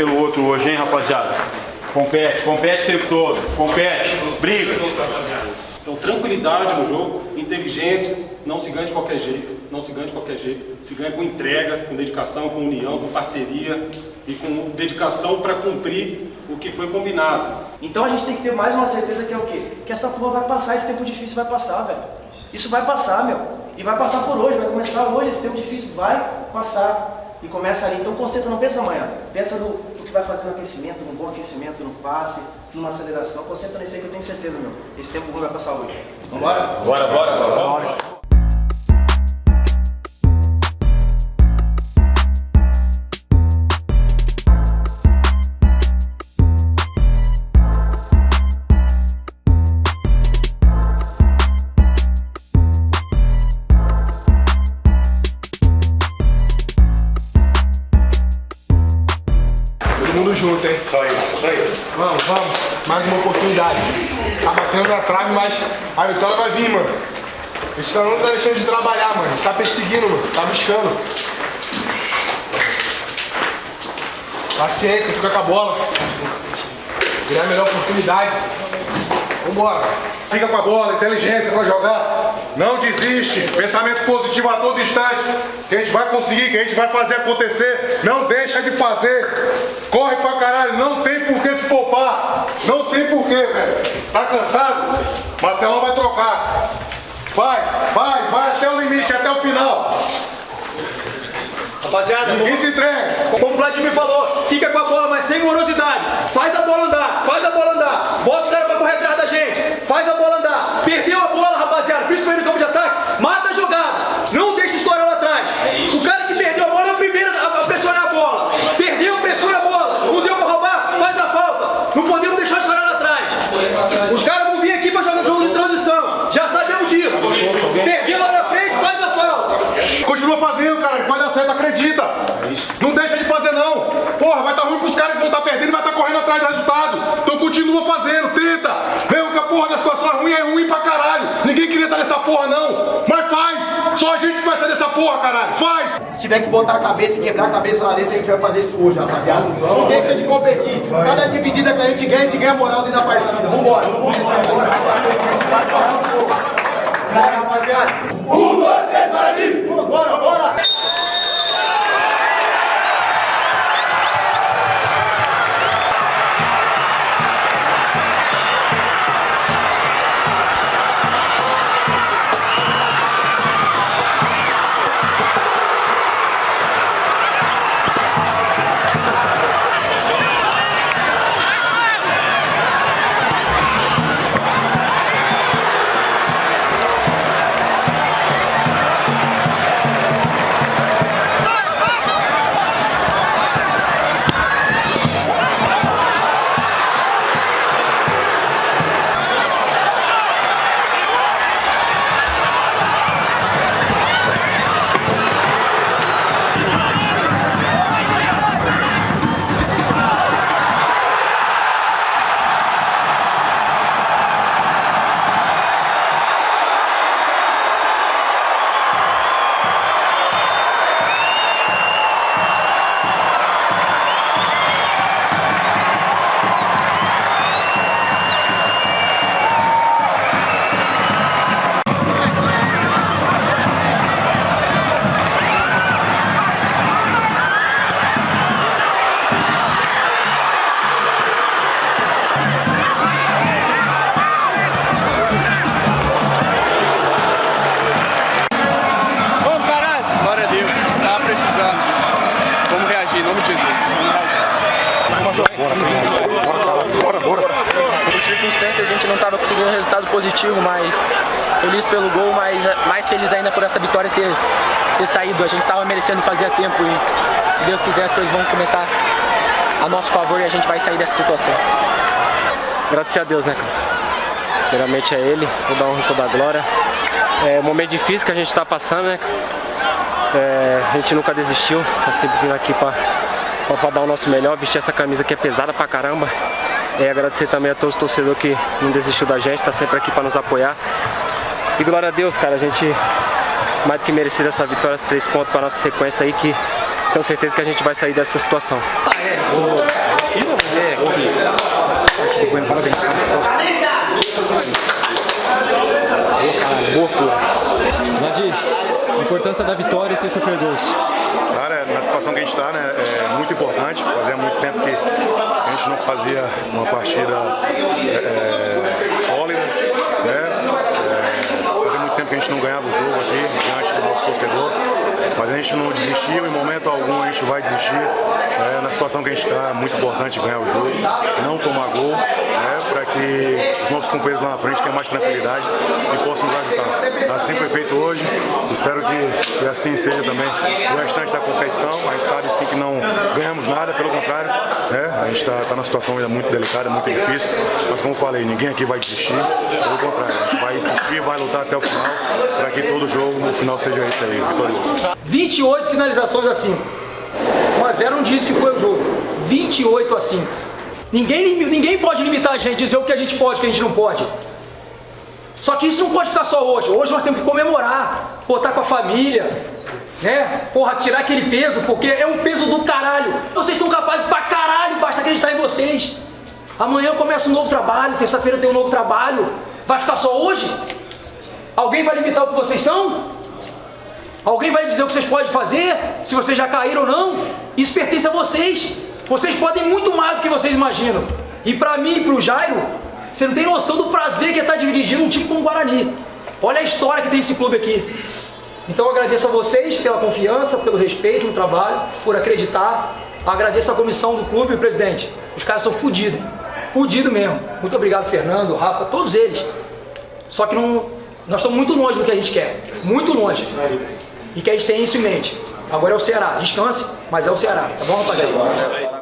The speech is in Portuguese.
pelo outro hoje, hein, rapaziada? Compete o tempo todo, compete, briga. Então, tranquilidade no jogo, inteligência, não se ganha de qualquer jeito, se ganha com entrega, com dedicação, com união, com parceria e com dedicação para cumprir o que foi combinado. Então a gente tem que ter mais uma certeza que é o quê? Que essa porra vai passar, esse tempo difícil vai passar, velho. Isso vai passar, meu. E vai passar por hoje, vai começar hoje, esse tempo difícil vai passar. E começa ali. Então concentra, não pensa amanhã. Pensa no que vai fazer no aquecimento, no bom aquecimento, no passe, numa aceleração. Concentra nisso aí que eu tenho certeza, meu. Esse tempo ruim vai passar hoje. Vambora? Bora. Todo mundo junto, hein? Isso aí. Vamos. Mais uma oportunidade. Tá batendo na trave, mas a vitória vai vir, mano. A gente não tá deixando de trabalhar, mano. A gente tá perseguindo, mano. Tá buscando. Paciência, fica com a bola. Virar a melhor oportunidade. Vambora. Fica com a bola, inteligência pra jogar. Não desiste. Pensamento positivo a todo instante. Que a gente vai conseguir, que a gente vai fazer acontecer. Não deixa de fazer. Corre pra caralho. Não tem por que se poupar. Não tem por que, velho. Tá cansado? Marcelão vai trocar. Vai até o limite, até o final. Rapaziada, Ninguém se entrega. como o Vladimir falou, fica com a bola, mas sem morosidade. Faz a bola andar. Bota os caras pra correr atrás da gente. Faz a bola andar. Perdeu a bola, rapaziada, principalmente no campo de ataque, mata a jogada. Não deixa história lá atrás. O cara que perdeu a bola é o primeiro a pressionar a bola. Perdeu, pressiona a bola. Não deu pra roubar, faz a falta. Não podemos deixar de estourar lá atrás. Os caras vão vir aqui pra jogar um jogo de transição. Já sabemos disso. Perdeu lá na frente, faz a falta. Continua fazendo, cara, que vai dar certo, acredita. Não deixa de fazer, não. Porra, vai estar ruim pros caras que vão estar perdendo e vai estar correndo atrás do resultado. Então continua fazendo, tenta. Mesmo que a porra da situação é ruim pra caralho. Ninguém queria estar nessa porra, não. Mas faz. Só a gente vai sair dessa porra, caralho. Faz. Se tiver que botar a cabeça e quebrar a cabeça lá dentro, a gente vai fazer isso hoje, rapaziada. Não deixa de competir. Cada dividida que a gente ganha moral dentro da partida. Vambora. Vai, rapaziada. 1, 2, 3, para mim. Bora. Por circunstâncias a gente não estava conseguindo um resultado positivo, mas feliz pelo gol, mas mais feliz ainda por essa vitória ter saído. A gente estava merecendo fazer a tempo e se Deus quiser as coisas vão começar a nosso favor e a gente vai sair dessa situação. Agradecer a Deus, né, cara? Primeiramente é Ele, toda a honra e toda a glória. É um momento difícil que a gente está passando, né? A gente nunca desistiu, tá sempre vindo aqui para dar o nosso melhor, vestir essa camisa que é pesada pra caramba. Agradecer também a todos os torcedores que não desistiu da gente, tá sempre aqui para nos apoiar. E glória a Deus, cara, a gente mais do que merecido essa vitória, esses 3 pontos para nossa sequência aí, que tenho certeza que a gente vai sair dessa situação. Bueno, parabéns. Boa pura. Nadir, a importância da vitória sem sofrer gols. Cara, na situação que a gente está, né, é muito importante. Fazia muito tempo que a gente não fazia uma partida sólida, né? Fazia muito tempo que a gente não ganhava o jogo aqui diante do nosso torcedor. Mas a gente não desistiu, em momento algum a gente vai desistir. Na situação que a gente está, é muito importante ganhar o jogo, não tomar gol, para que os nossos companheiros lá na frente tenham mais tranquilidade e possam nos ajudar. Assim foi feito hoje, espero que assim seja também o restante da competição. A gente sabe sim que não ganhamos nada, pelo contrário, a gente está numa situação ainda muito delicada, muito difícil, mas como eu falei, ninguém aqui vai desistir, pelo contrário, a gente vai insistir, vai lutar até o final, para que todo jogo no final seja esse aí, vitorioso. 28 finalizações a 5. 1-0 não diz que foi o jogo. 28 a 5. Ninguém pode limitar a gente, dizer o que a gente pode, o que a gente não pode. Só que isso não pode ficar só hoje. Hoje nós temos que comemorar, botar com a família, né? Porra, tirar aquele peso, porque é um peso do caralho. Vocês são capazes pra caralho, basta acreditar em vocês. Amanhã começa um novo trabalho, terça-feira tem um novo trabalho. Vai ficar só hoje? Alguém vai limitar o que vocês são? Alguém vai dizer o que vocês podem fazer? Se vocês já caíram ou não? Isso pertence a vocês. Vocês podem muito mais do que vocês imaginam. E pra mim e pro Jairo, você não tem noção do prazer que é estar dirigindo um time como o Guarani. Olha a história que tem esse clube aqui. Então eu agradeço a vocês pela confiança, pelo respeito no trabalho, por acreditar. Agradeço a comissão do clube e o presidente. Os caras são fodidos, hein? Fudido mesmo. Muito obrigado, Fernando, Rafa, todos eles. Só que nós estamos muito longe do que a gente quer. Muito longe. E que a gente tem isso em mente. Agora é o Ceará. Descanse, mas é o Ceará. Tá bom, rapaziada?